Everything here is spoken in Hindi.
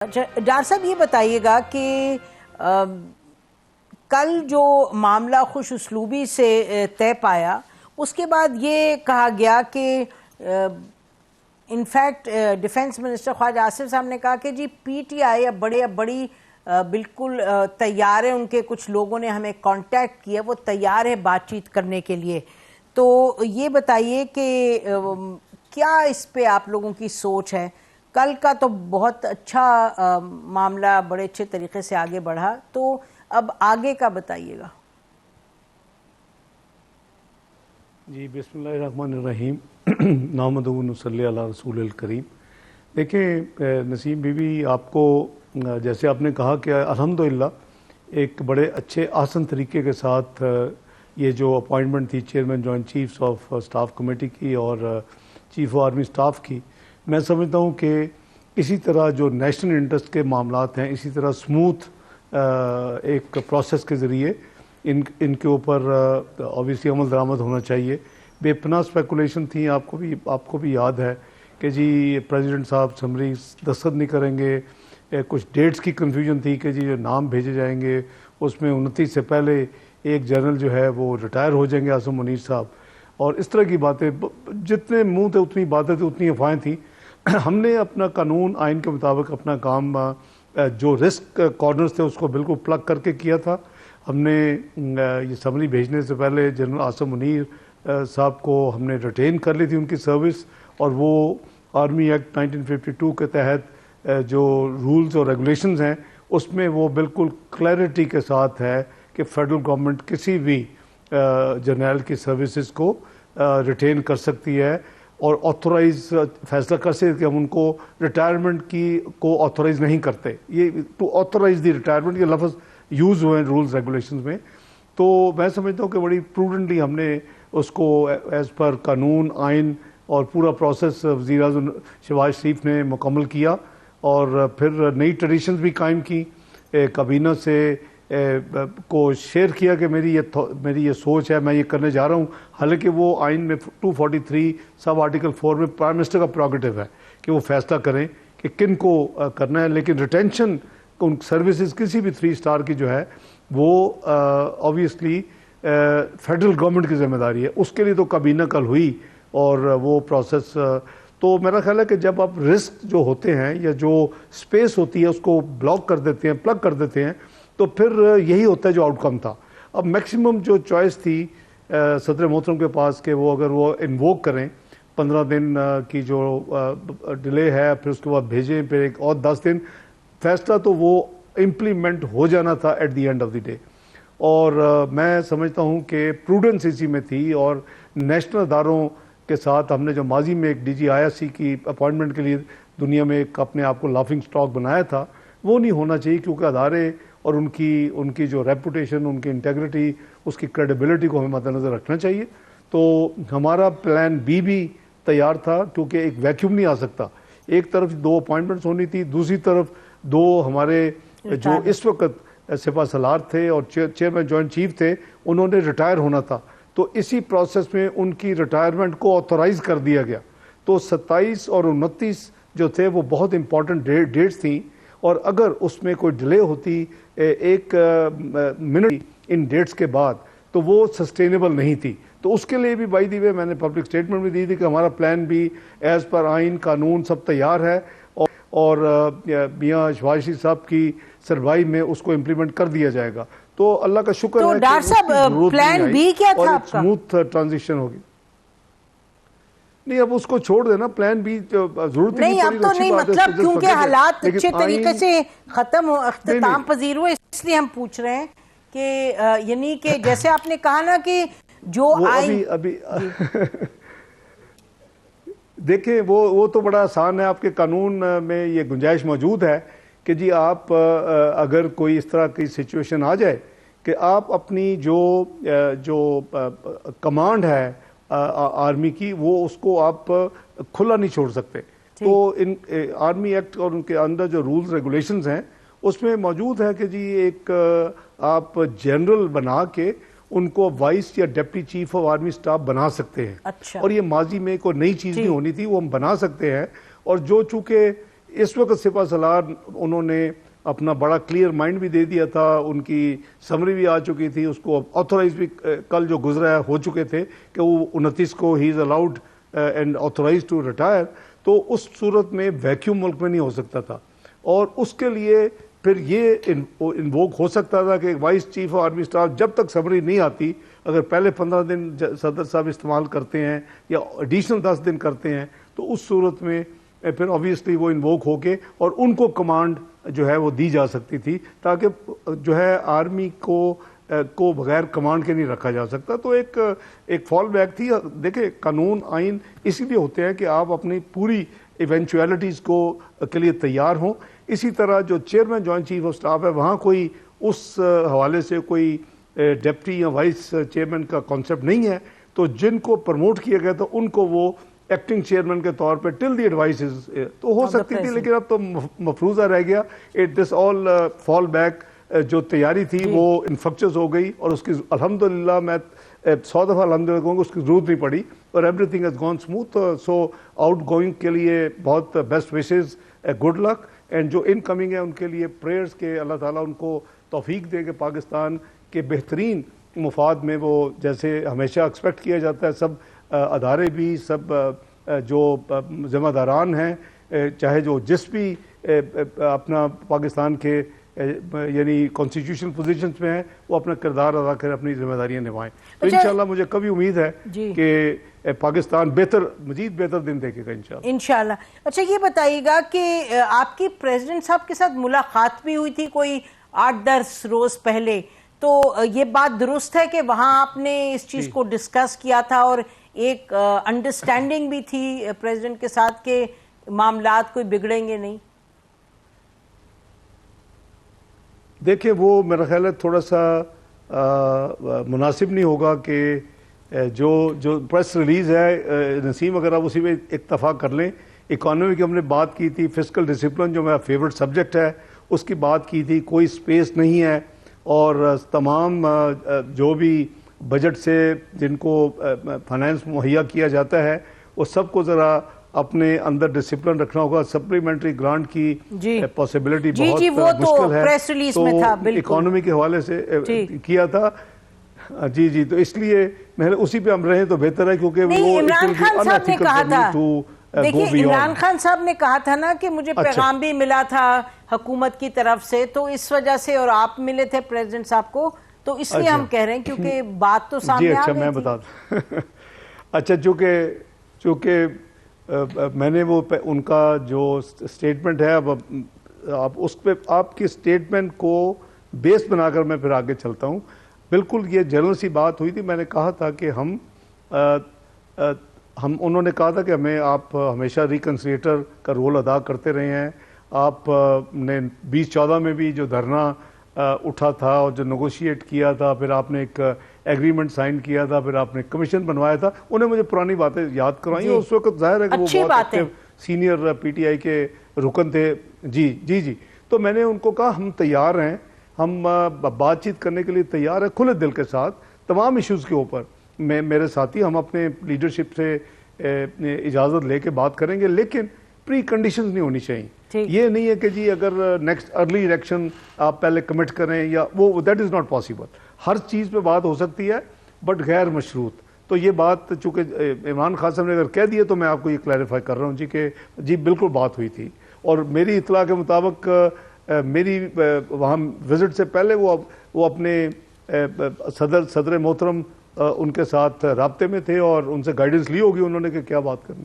अच्छा डॉक्टर साहब ये बताइएगा कि कल जो मामला खुश उसलूबी से तय पाया उसके बाद ये कहा गया कि in fact defence minister Khawaja Asif साहब ने कहा कि जी पीटीआई अब बड़ी बिल्कुल तैयार है, उनके कुछ लोगों ने हमें कांटेक्ट किया, वो तैयार है बातचीत करने के लिए। तो ये बताइए कि क्या इस पे आप लोगों की सोच है? कल का तो बहुत अच्छा मामला बड़े अच्छे तरीके से आगे बढ़ा, तो अब आगे का बताइएगा। जी बिस्मिल्लाहिर्रहमानिर्रहीम नामदू नसल्ली अला रसूलिल करीम। देखिए नसीम बीबी, आपको जैसे आपने कहा कि अल्हम्दुलिल्लाह एक बड़े अच्छे आसान तरीके के साथ ये जो अपॉइंटमेंट थी chairman joint chiefs of staff committee की और चीफ ऑफ आर्मी स्टाफ की, मैं समझता हूँ कि इसी तरह जो नेशनल इंटरेस्ट के मामलात हैं इसी तरह स्मूथ एक प्रोसेस के ज़रिए इनके ऊपर ऑब्वियसली अमल दरामद होना चाहिए। बेपनाह स्पेकुलेशन थी, आपको भी याद है कि जी प्रेसिडेंट साहब समरी दस्तखत नहीं करेंगे, कुछ डेट्स की कन्फ्यूजन थी कि जी जो नाम भेजे जाएंगे उसमें 29 से पहले एक जनरल जो है वो रिटायर हो जाएंगे, आसिम मुनीर साहब, और इस तरह की बातें, जितने मुंह थे उतनी बातें थी, उतनी अफवाहें थी। हमने अपना कानून आइन के मुताबिक अपना काम जो रिस्क कॉर्नर्स थे उसको बिल्कुल प्लग करके किया था। हमने ये समरी भेजने से पहले जनरल आसिम मुनीर साहब को हमने रिटेन कर ली थी उनकी सर्विस, और वो आर्मी एक्ट 1952 के तहत जो रूल्स और रेगुलेशंस हैं उसमें वो बिल्कुल क्लैरिटी के साथ है कि फेडरल गवर्नमेंट किसी भी जर्नल की सर्विसेज को रिटेन कर सकती है और ऑथोराइज फैसला कर सकते कि हम उनको रिटायरमेंट को ऑथोराइज नहीं करते। ये टू ऑथोराइज दी रिटायरमेंट ये लफ्ज़ यूज़ हुए हैं रूल्स रेगुलेशंस में। तो मैं समझता हूँ कि बड़ी प्रूडेंटली हमने उसको एज़ पर कानून आइन और पूरा प्रोसेस वज़ीर-ए-आज़म शहबाज शरीफ ने मुकम्मल किया, और फिर नई ट्रेडिशंस भी कायम की। काबीना से को शेयर किया कि मेरी ये सोच है, मैं ये करने जा रहा हूँ। हालांकि वो आइन में 243 सब आर्टिकल 4 में प्राइम मिनिस्टर का प्रोगेटिव है कि वो फैसला करें कि किन को करना है, लेकिन रिटेंशन उन सर्विसेज किसी भी 3 स्टार की जो है वो ऑब्वियसली फेडरल गवर्नमेंट की जिम्मेदारी है। उसके लिए तो काबीना कल हुई और वो प्रोसेस, तो मेरा ख्याल है कि जब आप रिस्क जो होते हैं या जो स्पेस होती है उसको ब्लॉक कर देते हैं, प्लग कर देते हैं, तो फिर यही होता है जो आउटकम था। अब मैक्सिमम जो चॉइस थी सदर मोहतरम के पास कि वो अगर वो इन्वोक करें 15 दिन की जो डिले है, फिर उसके बाद भेजें, फिर एक और 10 दिन, फैसला तो वो इम्प्लीमेंट हो जाना था at the end of the day. और मैं समझता हूँ कि प्रूडेंस इसी में थी, और नेशनल अदारों के साथ हमने जो माजी में एक DG IRC की अपॉइंटमेंट के लिए दुनिया में एक अपने आप को लाफिंग स्टॉक बनाया था, वो नहीं होना चाहिए, क्योंकि अदारे और उनकी जो रेपुटेशन, उनकी इंटेग्रिटी, उसकी क्रेडिबिलिटी को हमें मद्देनज़र रखना चाहिए। तो हमारा प्लान बी भी तैयार था, क्योंकि एक वैक्यूम नहीं आ सकता। एक तरफ 2 अपॉइंटमेंट्स होनी थी, दूसरी तरफ 2 हमारे जो इस वक्त सिपा सलार थे और चेयरमैन जॉइंट चीफ थे, उन्होंने रिटायर होना था। तो इसी प्रोसेस में उनकी रिटायरमेंट को ऑथोराइज कर दिया गया। तो 27 और 29 जो थे वो बहुत इंपॉर्टेंट डेट्स थी, और अगर उसमें कोई डिले होती एक मिनट इन डेट्स के बाद, तो वो सस्टेनेबल नहीं थी। तो उसके लिए भी बाय द वे मैंने पब्लिक स्टेटमेंट भी दी थी कि हमारा प्लान भी एज पर आइन कानून सब तैयार है, और मियाँ शहबाज शरीफ साहब की सरवाई में उसको इम्प्लीमेंट कर दिया जाएगा। तो अल्लाह का शुक्र है डॉक्टर साहब प्लान बी क्या था आपका? स्मूथ ट्रांजिशन होगी। नहीं, अब उसको छोड़ देना, प्लान बी जरूरत नहीं, अब तो नहीं, मतलब क्योंकि हालात अच्छे तरीके से खत्म अख्तिताम पजीर हुए, इसलिए हम पूछ रहे हैं कि यानी कि जैसे आपने कहा ना कि जो अभी देखिए वो तो बड़ा आसान है, आपके कानून में ये गुंजाइश मौजूद है कि जी आप अगर कोई इस तरह की सिचुएशन आ जाए कि आप अपनी जो कमांड है आर्मी की, वो उसको आप खुला नहीं छोड़ सकते। तो इन आर्मी एक्ट और उनके अंदर जो रूल्स रेगुलेशंस हैं उसमें मौजूद है कि जी एक आप जनरल बना के उनको वाइस या deputy chief of army staff बना सकते हैं। अच्छा। और ये माजी में कोई नई चीज नहीं होनी थी, वो हम बना सकते हैं। और जो चूंकि इस वक्त सिपा सलार उन्होंने अपना बड़ा क्लियर माइंड भी दे दिया था, उनकी समरी भी आ चुकी थी, उसको ऑथोराइज भी कल जो गुजरा है हो चुके थे कि वो 29 को ही is allowed and authorise to retire. तो उस सूरत में वैक्यूम मुल्क में नहीं हो सकता था, और उसके लिए फिर ये इन्वोक हो सकता था कि vice chief of army staff जब तक समरी नहीं आती, अगर पहले 15 दिन सदर साहब इस्तेमाल करते हैं या एडिशनल 10 दिन करते हैं, तो उस सूरत में फिर ऑब्वियसली वो इन्वोक होके और उनको कमांड जो है वो दी जा सकती थी, ताकि जो है आर्मी को बगैर कमांड के नहीं रखा जा सकता। तो एक फॉल बैक थी। देखिए, कानून आइन इसीलिए होते हैं कि आप अपनी पूरी इवेंचुअलिटीज़ के लिए तैयार हों। इसी तरह जो chairman joint chief of staff है, वहाँ कोई उस हवाले से कोई डिप्टी या वाइस चेयरमैन का कॉन्सेप्ट नहीं है, तो जिनको प्रमोट किया गया था उनको वो एक्टिंग चेयरमैन के तौर पे टिल द एडवाइसेस तो हो सकती थी, लेकिन अब तो मफरूजा रह गया। दिस ऑल फॉल बैक जो तैयारी थी वो इन्फेक्शस हो गई, और उसकी अल्हम्दुलिल्लाह मैं 100 दफ़ा अल्हम्दुलिल्लाह कहूँगा, उसकी जरूरत नहीं पड़ी, और everything has gone smooth. So out going के लिए बहुत best wishes, good luck, and जो इनकमिंग है उनके लिए प्रेयर्स के अल्लाह ताला उनको तौफीक दे कि पाकिस्तान के बेहतरीन मुफाद में वो, जैसे हमेशा एक्सपेक्ट किया जाता है, सब अदारे भी, सब जो ज़िम्मेदारान हैं, चाहे जो जिस भी अपना पाकिस्तान के यानी कॉन्स्टिट्यूशनल पोजीशंस में हैं, वो अपना किरदार अदा करें, अपनी जिम्मेदारियां निभाएं। तो इंशाल्लाह मुझे कभी उम्मीद है कि पाकिस्तान मजीद बेहतर दिन देखेगा इंशाल्लाह। अच्छा, ये बताइएगा कि आपकी प्रेसिडेंट साहब के साथ मुलाकात भी हुई थी कोई 8-10 रोज पहले, तो ये बात दुरुस्त है कि वहां आपने इस चीज को डिस्कस किया था और एक अंडरस्टैंडिंग भी थी प्रेसिडेंट के साथ के मामलात कोई बिगड़ेंगे नहीं? देखिए, वो मेरा ख्याल है थोड़ा सा मुनासिब नहीं होगा कि जो प्रेस रिलीज़ है नसीम, अगर आप उसी में इत्तफाक कर लें। इकॉनमी की हमने बात की थी, फिस्कल डिसिप्लिन जो मेरा फेवरेट सब्जेक्ट है उसकी बात की थी, कोई स्पेस नहीं है, और तमाम जो भी बजट से जिनको फाइनेंस मुहैया किया जाता है वो सबको ज़रा अपने अंदर डिसिप्लिन रखना होगा। सप्लीमेंट्री ग्रांट की पॉसिबिलिटी बहुत मुश्किल है, प्रेस रिलीज में था, इकोनॉमी के हवाले से किया था। जी, तो इसलिए मैंने उसी पे हम रहे तो बेहतर है, क्योंकि वो इमरान खान साहब ने कहा था, देखिए इमरान खान साहब ने कहा था ना कि मुझे पैगाम भी मिला था हुकूमत की तरफ से, तो इस वजह से, और आप मिले थे प्रेसिडेंट साहब को, तो इसलिए हम कह रहे हैं क्योंकि बात तो सामने आ गई थी। मैं बता दूं अच्छा, चूंकि मैंने वो उनका जो स्टेटमेंट है, अब आप उस पर आपकी स्टेटमेंट को बेस बनाकर मैं फिर आगे चलता हूँ। बिल्कुल ये जनरल सी बात हुई थी। मैंने कहा था कि उन्होंने कहा था कि आप हमेशा रिकन्सिलेटर का रोल अदा करते रहे हैं। आपने 2014 में भी जो धरना उठा था और जो नेगोशिएट किया था, फिर आपने एक एग्रीमेंट साइन किया था, फिर आपने कमीशन बनवाया था। उन्हें मुझे पुरानी बातें याद कराई, उस वक्त जाहिर है कि वो बहुत अच्छे सीनियर पीटीआई के रुकन थे। जी, तो मैंने उनको कहा हम तैयार हैं, हम बातचीत करने के लिए तैयार है, खुले दिल के साथ तमाम इश्यूज़ के ऊपर। मेरे साथी हम अपने लीडरशिप से इजाज़त लेके बात करेंगे, लेकिन प्री कंडीशंस नहीं होनी चाहिए। ये नहीं है कि जी अगर नेक्स्ट अर्ली इलेक्शन आप पहले कमिट करें या वो, दैट इज़ नॉट पॉसिबल। हर चीज़ पे बात हो सकती है बट गैर मशरूत। तो ये बात चूँकि इमरान खान साहब ने अगर कह दिए तो मैं आपको ये क्लैरिफाई कर रहा हूँ जी कि जी बिल्कुल बात हुई थी, और मेरी इतला के मुताबिक मेरी वहाँ विजिट से पहले वो अपने सदर मोहतरम उनके साथ राब्ते में थे और उनसे गाइडेंस ली होगी उन्होंने कि क्या बात करनी